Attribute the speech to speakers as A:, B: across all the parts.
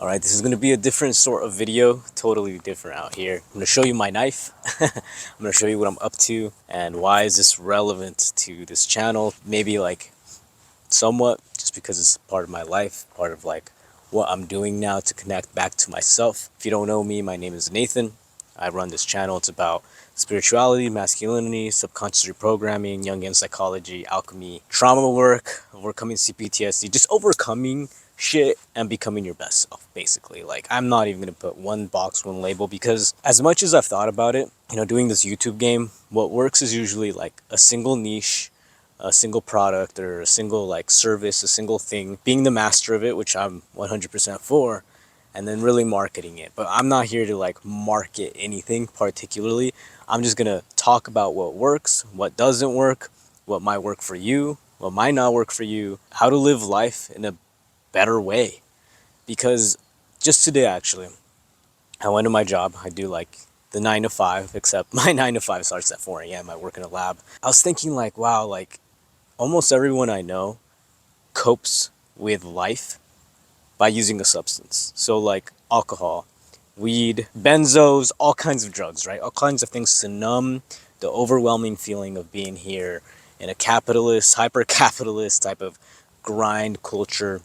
A: Alright, this is going to be a different sort of video, totally different out here. I'm going to show you my knife, I'm going to show you what I'm up to, and why is this relevant to this channel. Maybe like somewhat, just because it's part of my life, part of like what I'm doing now to connect back to myself. If you don't know me, my name is Nathan. I run this channel. It's about spirituality, masculinity, subconscious reprogramming, Jungian psychology, alchemy, trauma work, overcoming CPTSD, just overcoming shit and becoming your best self, basically. Like, I'm not even gonna put one box, one label, because as much as I've thought about it, doing this YouTube game, what works is usually like a single niche, a single product, or a single like service, a single thing, being the master of it, which I'm 100% for, and then really marketing it. But I'm not here to like market anything particularly. I'm just gonna talk about what works, what doesn't work, what might work for you, what might not work for you, how to live life in a better way. Because just today, actually, I went to my job. I do like the 9 to 5, except my 9 to 5 starts at 4 a.m. I work in a lab. I was thinking like, wow, like almost everyone I know copes with life by using a substance. So like alcohol, weed, benzos, all kinds of drugs, right? All kinds of things to numb the overwhelming feeling of being here in a capitalist, hyper-capitalist type of grind culture.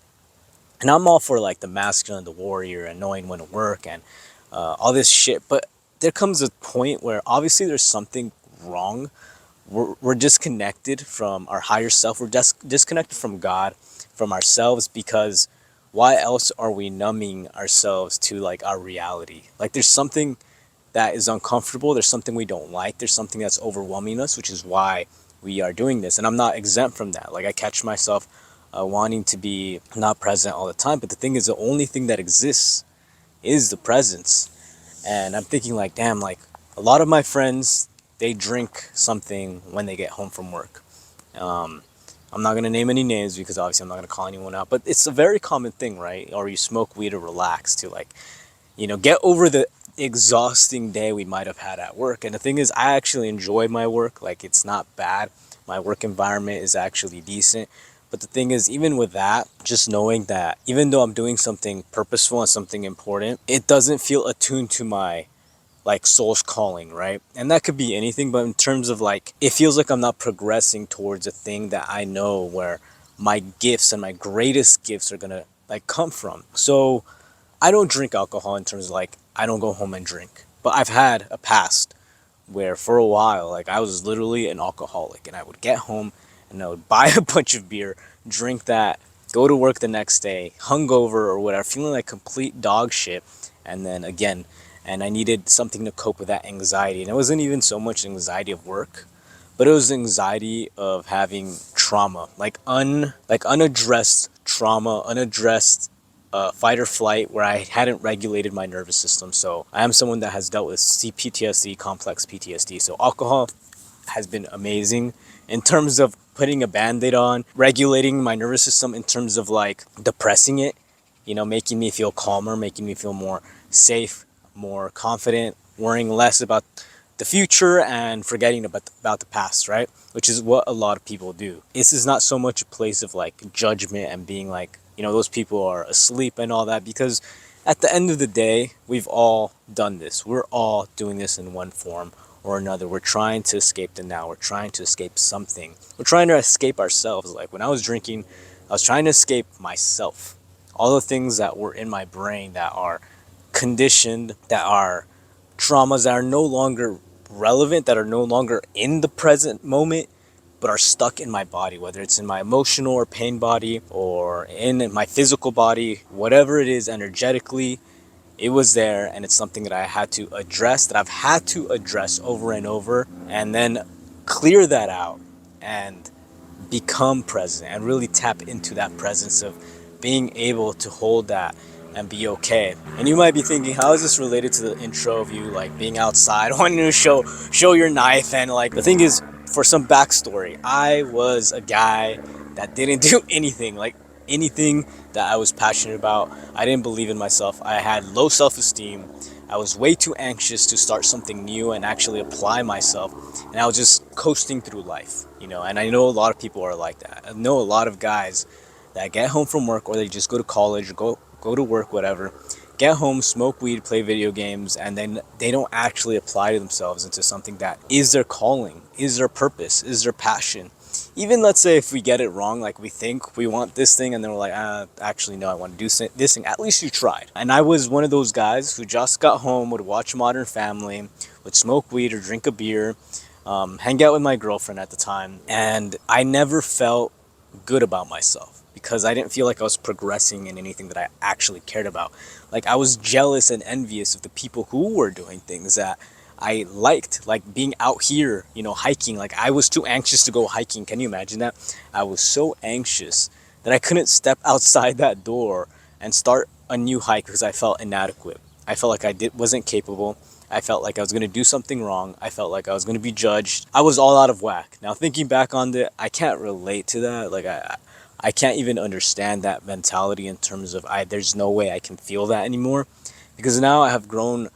A: And I'm all for like the masculine, the warrior, and knowing when to work and all this shit. But there comes a point where obviously there's something wrong. We're disconnected from our higher self. We're disconnected from God, from ourselves, because why else are we numbing ourselves to like our reality? Like there's something that is uncomfortable. There's something we don't like. There's something that's overwhelming us, which is why we are doing this. And I'm not exempt from that. Like I catch myself wanting to be not present all the time. But the thing is, the only thing that exists is the presence. And I'm thinking like, damn, like a lot of my friends, they drink something when they get home from work. I'm not going to name any names because obviously I'm not going to call anyone out, but it's a very common thing, right? Or you smoke weed to relax, to like, get over the exhausting day we might have had at work. And the thing is, I actually enjoy my work. Like, it's not bad. My work environment is actually decent. But the thing is, even with that, just knowing that even though I'm doing something purposeful and something important, it doesn't feel attuned to my like soul's calling, right? And that could be anything, but in terms of like, it feels like I'm not progressing towards a thing that I know where my gifts and my greatest gifts are gonna like come from. So I don't drink alcohol in terms of like, I don't go home and drink. But I've had a past where for a while, like I was literally an alcoholic, and I would get home and I would buy a bunch of beer, drink that, go to work the next day, hungover or whatever, feeling like complete dog shit. And then again, and I needed something to cope with that anxiety. And it wasn't even so much anxiety of work, but it was anxiety of having trauma, like unaddressed trauma, unaddressed fight or flight, where I hadn't regulated my nervous system. So I am someone that has dealt with CPTSD, complex PTSD. So alcohol has been amazing in terms of putting a band-aid on, regulating my nervous system in terms of like depressing it, making me feel calmer, making me feel more safe, more confident, worrying less about the future and forgetting about the past, right? Which is what a lot of people do. This is not so much a place of like judgment and being like, those people are asleep and all that, because at the end of the day, we've all done this. We're all doing this in one form or another. We're trying to escape the now. We're trying to escape something. We're trying to escape ourselves. Like when I was drinking, I was trying to escape myself. All the things that were in my brain that are conditioned, that are traumas that are no longer relevant, that are no longer in the present moment, but are stuck in my body, whether it's in my emotional or pain body or in my physical body, whatever it is energetically, it was there. And it's something that I had to address, that I've had to address over and over, and then clear that out and become present and really tap into that presence of being able to hold that and be okay. And you might be thinking, how is this related to the intro of you like being outside, wanting to show your knife? And like, the thing is, for some backstory, I was a guy that didn't do anything that I was passionate about. I didn't believe in myself. I had low self-esteem. I was way too anxious to start something new and actually apply myself. And I was just coasting through life, and I know a lot of people are like that. I know a lot of guys that get home from work, or they just go to college or go go to work, whatever, get home, smoke weed, play video games, and then they don't actually apply themselves into something that is their calling, is their purpose, is their passion. Even let's say if we get it wrong, like we think we want this thing and then we're like, actually no, I want to do this thing. At least you tried. And I was one of those guys who just got home, would watch Modern Family, would smoke weed or drink a beer, hang out with my girlfriend at the time, and I never felt good about myself because I didn't feel like I was progressing in anything that I actually cared about. Like I was jealous and envious of the people who were doing things that I liked, like being out here, hiking. Like I was too anxious to go hiking. Can you imagine that? I was so anxious that I couldn't step outside that door and start a new hike because I felt inadequate. I felt like wasn't capable. I felt like I was going to do something wrong. I felt like I was going to be judged. I was all out of whack. Now thinking back on it, I can't relate to that. Like I can't even understand that mentality in terms of there's no way I can feel that anymore, because now I have grown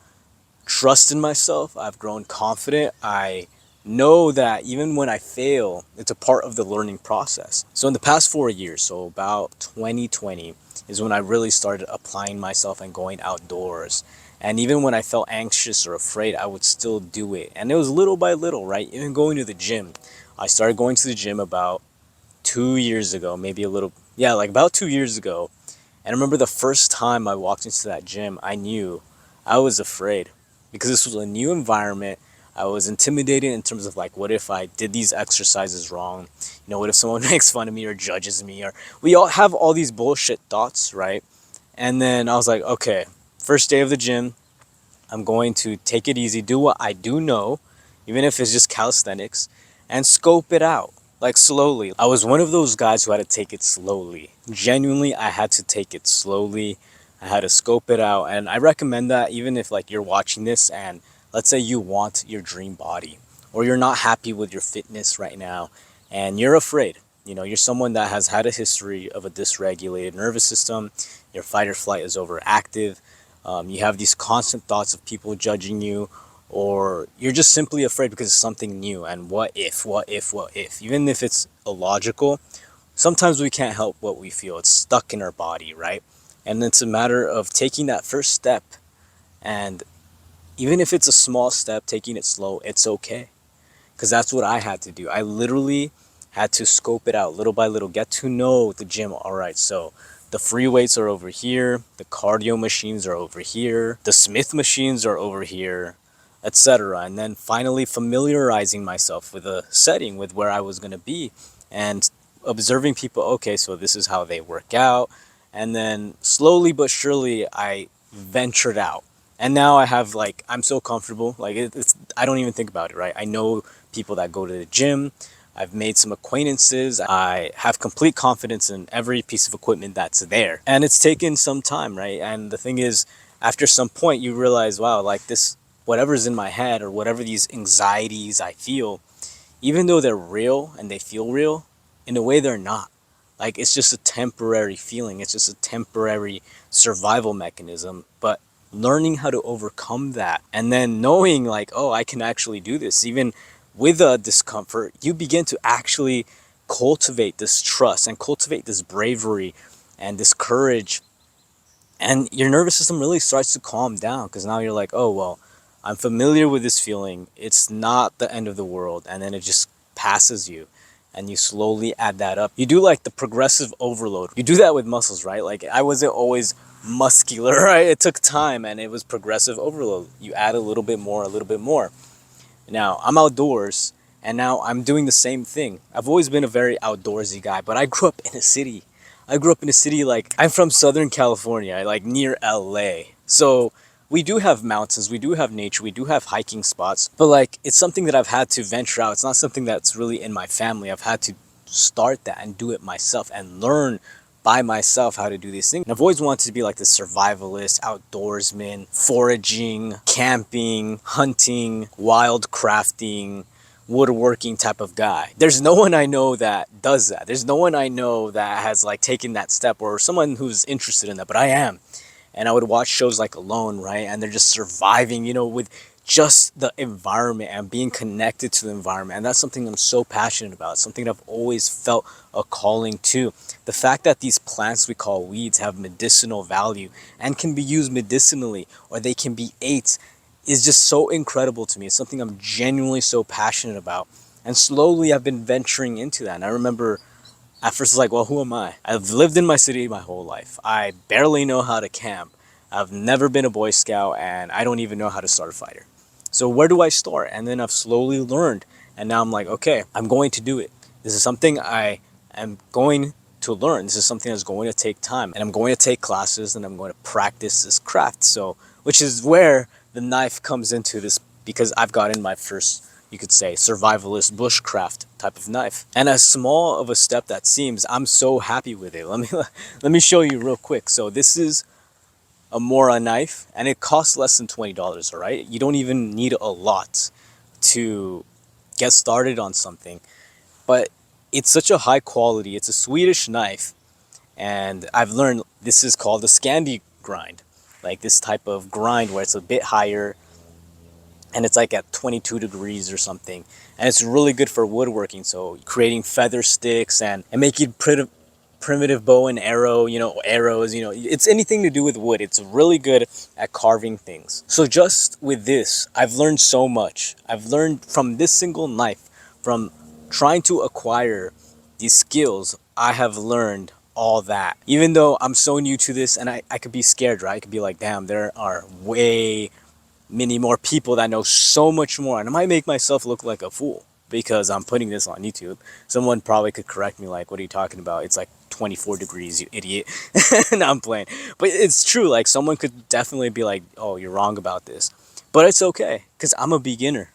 A: trust in myself. I've grown confident. I know that even when I fail, it's a part of the learning process. So in the past 4 years, so about 2020 is when I really started applying myself and going outdoors. And even when I felt anxious or afraid, I would still do it. And it was little by little, right? Even going to the gym. I started going to the gym about 2 years ago, maybe a little, yeah, like about 2 years ago. And I remember the first time I walked into that gym, I knew I was afraid because this was a new environment. I was intimidated in terms of like, what if I did these exercises wrong? What if someone makes fun of me or judges me? Or we all have all these bullshit thoughts, right? And then I was like, okay, first day of the gym, I'm going to take it easy, do what I do know, even if it's just calisthenics, and scope it out, like slowly. I was one of those guys who had to take it slowly. Genuinely, I had to take it slowly. I had to scope it out. And I recommend that even if like you're watching this and let's say you want your dream body or you're not happy with your fitness right now and you're afraid. You're someone that has had a history of a dysregulated nervous system. Your fight or flight is overactive. You have these constant thoughts of people judging you, or you're just simply afraid because it's something new. And what if? Even if it's illogical, sometimes we can't help what we feel. It's stuck in our body, right? And it's a matter of taking that first step. And even if it's a small step, taking it slow, it's okay. Because that's what I had to do. I literally had to scope it out little by little, get to know the gym. All right, so the free weights are over here, the cardio machines are over here, the Smith machines are over here, etc. And then finally familiarizing myself with a setting, with where I was going to be, and observing people. Okay, so this is how they work out. And then slowly but surely I ventured out. And now I have I'm so comfortable. It's I don't even think about it, right? I know people that go to the gym. I've made some acquaintances. I have complete confidence in every piece of equipment that's there. And it's taken some time, right? And the thing is, after some point, you realize, wow, this, whatever's in my head or whatever these anxieties I feel, even though they're real and they feel real, in a way they're not. It's just a temporary feeling. It's just a temporary survival mechanism. But learning how to overcome that and then knowing oh, I can actually do this, even with a discomfort, you begin to actually cultivate this trust and cultivate this bravery and this courage. And your nervous system really starts to calm down because now you're like, oh, well, I'm familiar with this feeling. It's not the end of the world. And then it just passes you. And you slowly add that up. You do the progressive overload. You do that with muscles, right? I wasn't always muscular, right? It took time and it was progressive overload. You add a little bit more, a little bit more. Now, I'm outdoors and now I'm doing the same thing. I've always been a very outdoorsy guy, but I grew up in a city. I'm from Southern California, near LA. So we do have mountains, we do have nature, we do have hiking spots, but it's something that I've had to venture out. It's not something that's really in my family. I've had to start that and do it myself and learn by myself how to do these things. And I've always wanted to be the survivalist, outdoorsman, foraging, camping, hunting, wild crafting, woodworking type of guy. There's no one I know that does that. There's no one I know that has taken that step, or someone who's interested in that, but I am. And I would watch shows like Alone, right? And they're just surviving, with just the environment and being connected to the environment. And that's something I'm so passionate about, something that I've always felt a calling to. The fact that these plants we call weeds have medicinal value and can be used medicinally, or they can be ate, is just so incredible to me. It's something I'm genuinely so passionate about. And slowly I've been venturing into that. And I remember at first it's like, well, who am I? I've lived in my city my whole life. I barely know how to camp. I've never been a Boy Scout, and I don't even know how to start a fire. So where do I start? And then I've slowly learned, and now I'm like, okay, I'm going to do it. This is something I am going to learn. This is something that's going to take time, and I'm going to take classes, and I'm going to practice this craft. So, which is where the knife comes into this, because I've gotten my first, you could say, survivalist bushcraft type of knife. And as small of a step that seems, I'm so happy with it. Let me show you real quick. So this is a Mora knife, and it costs less than $20. All right, you don't even need a lot to get started on something, but it's such a high quality. It's a Swedish knife, and I've learned this is called a Scandi grind, like this type of grind where it's a bit higher, and it's like at 22 degrees or something, and it's really good for woodworking. So creating feather sticks and making primitive bow and arrow, arrows, it's anything to do with wood. It's really good at carving things. So just with this, I've learned so much. I've learned from this single knife, from trying to acquire these skills, I have learned all that. Even though I'm so new to this, and I could be scared, right? I could be like, damn, there are way many more people that know so much more, and I might make myself look like a fool because I'm putting this on YouTube. Someone probably could correct me, like, what are you talking about? It's like 24 degrees, you idiot. No, I'm playing. But it's true, like, someone could definitely be like, oh, you're wrong about this. But it's okay, because I'm a beginner,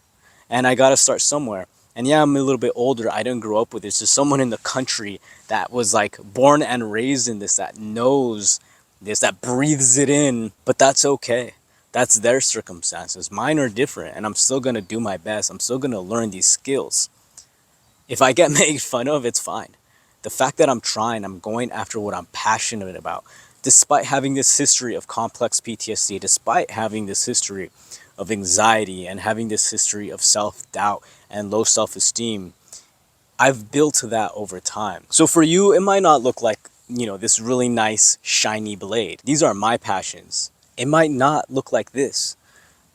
A: and I gotta start somewhere. And yeah, I'm a little bit older. I didn't grow up with this. There's someone in the country that was like born and raised in this, that knows this, that breathes it in. But that's okay. That's their circumstances. Mine are different, and I'm still gonna do my best. I'm still gonna learn these skills. If I get made fun of, it's fine. The fact that I'm trying, I'm going after what I'm passionate about, despite having this history of complex PTSD, despite having this history of anxiety and having this history of self-doubt and low self-esteem, I've built that over time. So for you, it might not look like, this really nice, shiny blade. These are my passions. It might not look like this,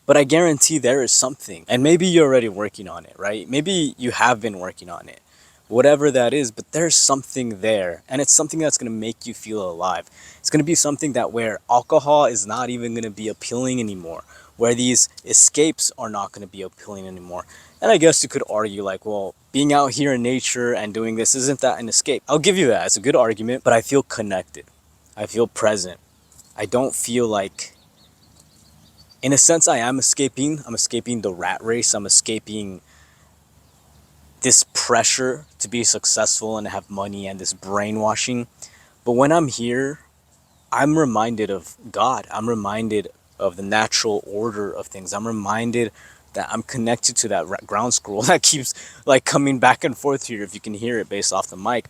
A: but I guarantee there is something. And maybe you're already working on it, right? Maybe you have been working on it, whatever that is, but there's something there. And it's something that's going to make you feel alive. It's going to be something that where alcohol is not even going to be appealing anymore, where these escapes are not going to be appealing anymore. And I guess you could argue like, well, being out here in nature and doing this, isn't that an escape? I'll give you that. It's a good argument, but I feel connected. I feel present. I don't feel like, in a sense, I am escaping. I'm escaping the rat race. I'm escaping this pressure to be successful and have money and this brainwashing. But when I'm here, I'm reminded of God. I'm reminded of the natural order of things. I'm reminded that I'm connected to that ground squirrel that keeps like coming back and forth here, if you can hear it based off the mic.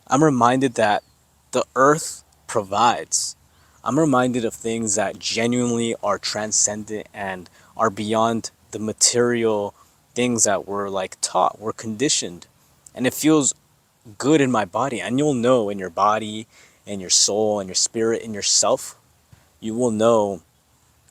A: I'm reminded that the earth provides. I'm reminded of things that genuinely are transcendent and are beyond the material things that we're like taught, we're conditioned. And it feels good in my body. And you'll know in your body, in your soul, in your spirit, in yourself, you will know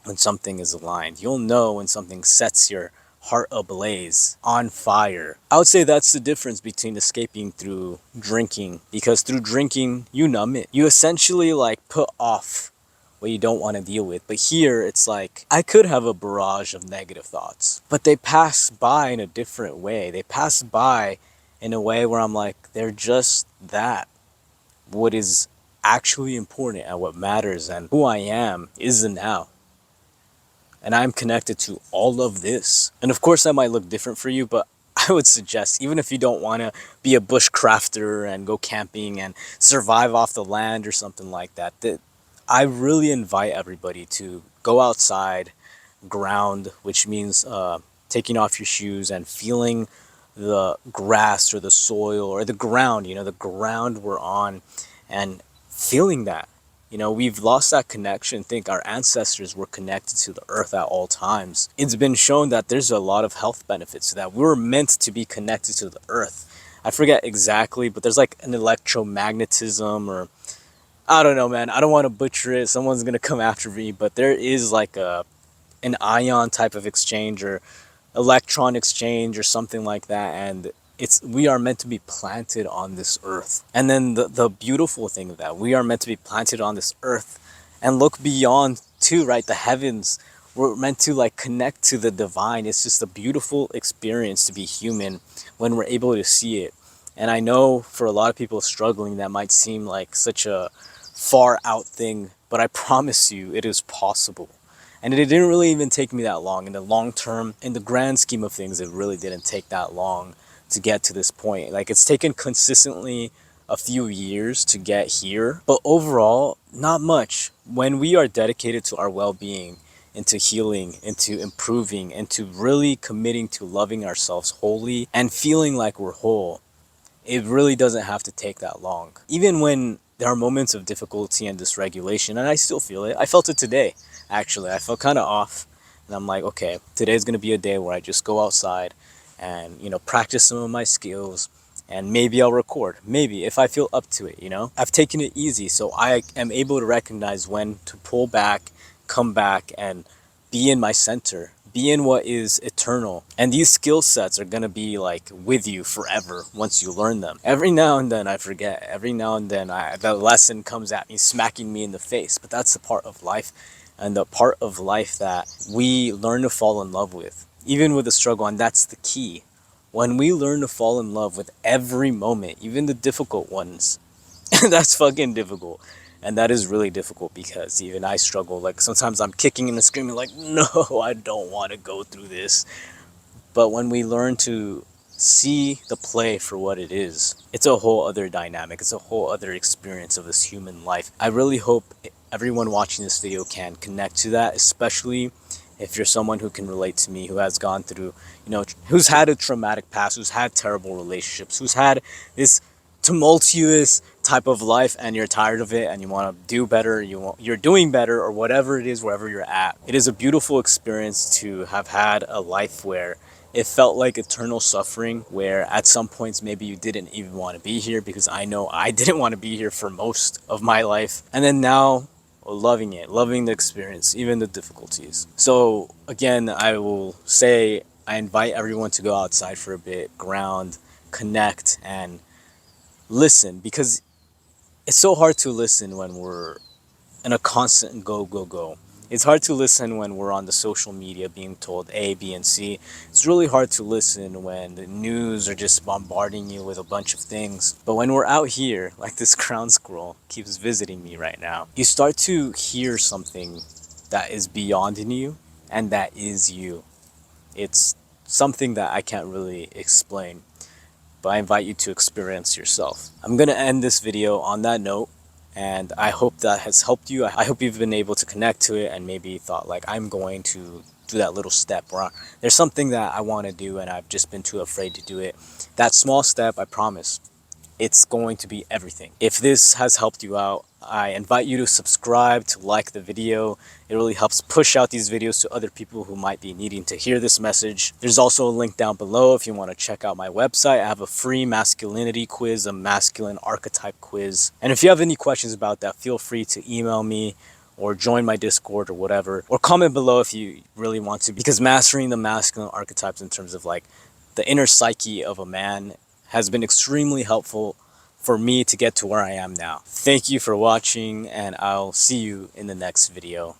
A: when something is aligned. You'll know when something sets your heart ablaze, on fire. I would say that's the difference between escaping through drinking, because through drinking, you numb it. You essentially like put off what you don't want to deal with. But here, it's like, I could have a barrage of negative thoughts, but they pass by in a different way. They pass by in a way where I'm like, they're just that. What is actually important and what matters and who I am is the now. And I'm connected to all of this. And of course, that might look different for you, but I would suggest, even if you don't want to be a bushcrafter and go camping and survive off the land or something like that, that I really invite everybody to go outside, ground, which means taking off your shoes and feeling the grass or the soil or the ground, the ground we're on, and feeling that. You know, we've lost that connection. Think our ancestors were connected to the earth at all times. It's been shown that there's a lot of health benefits to that. We were meant to be connected to the earth. I forget exactly, but there's like an electromagnetism, or I don't know, man. I don't want to butcher it. Someone's gonna come after me, but there is like an ion type of exchange or electron exchange or something like that, and it's we are meant to be planted on this earth. And then the beautiful thing of that, we are meant to be planted on this earth and look beyond too, right? The heavens. We're meant to like connect to the divine. It's just a beautiful experience to be human when we're able to see it. And I know for a lot of people struggling, that might seem like such a far out thing, but I promise you it is possible. And it didn't really even take me that long. In the long term, in the grand scheme of things, it really didn't take that long to get to this point. Like, it's taken consistently a few years to get here, but overall, not much. When we are dedicated to our well-being, into healing, into improving, into really committing to loving ourselves wholly and feeling like we're whole, it really doesn't have to take that long. Even when there are moments of difficulty and dysregulation, and I still feel it. I felt it today, actually. I felt kind of off. And I'm like, okay, today's going to be a day where I just go outside and, practice some of my skills. And maybe I'll record. Maybe, if I feel up to it. I've taken it easy, so I am able to recognize when to pull back, come back, and be in my center, be in what is eternal. And these skill sets are going to be like with you forever once you learn them. Every now and then I forget. Every now and then the lesson comes at me, smacking me in the face. But that's the part of life, and the part of life that we learn to fall in love with, even with the struggle. And that's the key. When we learn to fall in love with every moment, even the difficult ones, that's fucking difficult. And that is really difficult because even I struggle. Like, sometimes I'm kicking and screaming like, no, I don't want to go through this. But when we learn to see the play for what it is, it's a whole other dynamic. It's a whole other experience of this human life. I really hope everyone watching this video can connect to that, especially if you're someone who can relate to me, who has gone through, who's had a traumatic past, who's had terrible relationships, who's had this tumultuous type of life, and you're tired of it and you want to do better, you're doing better, or whatever it is, wherever you're at. It is a beautiful experience to have had a life where it felt like eternal suffering, where at some points maybe you didn't even want to be here, because I know I didn't want to be here for most of my life. And then now, loving it, loving the experience, even the difficulties. So again, I will say I invite everyone to go outside for a bit, ground, connect, and listen, because it's so hard to listen when we're in a constant go, go, go. It's hard to listen when we're on the social media being told A, B, and C. It's really hard to listen when the news are just bombarding you with a bunch of things. But when we're out here, like this crown squirrel keeps visiting me right now, you start to hear something that is beyond in you, and that is you. It's something that I can't really explain, but I invite you to experience yourself. I'm gonna end this video on that note, and I hope that has helped you. I hope you've been able to connect to it and maybe thought like, I'm going to do that little step, or there's something that I want to do and I've just been too afraid to do it. That small step, I promise, it's going to be everything. If this has helped you out, I invite you to subscribe, to like the video. It really helps push out these videos to other people who might be needing to hear this message. There's also a link down below if you want to check out my website. I have a free masculinity quiz, a masculine archetype quiz. And if you have any questions about that, feel free to email me or join my Discord or whatever, or comment below if you really want to, because mastering the masculine archetypes in terms of like the inner psyche of a man has been extremely helpful for me to get to where I am now. Thank you for watching, and I'll see you in the next video.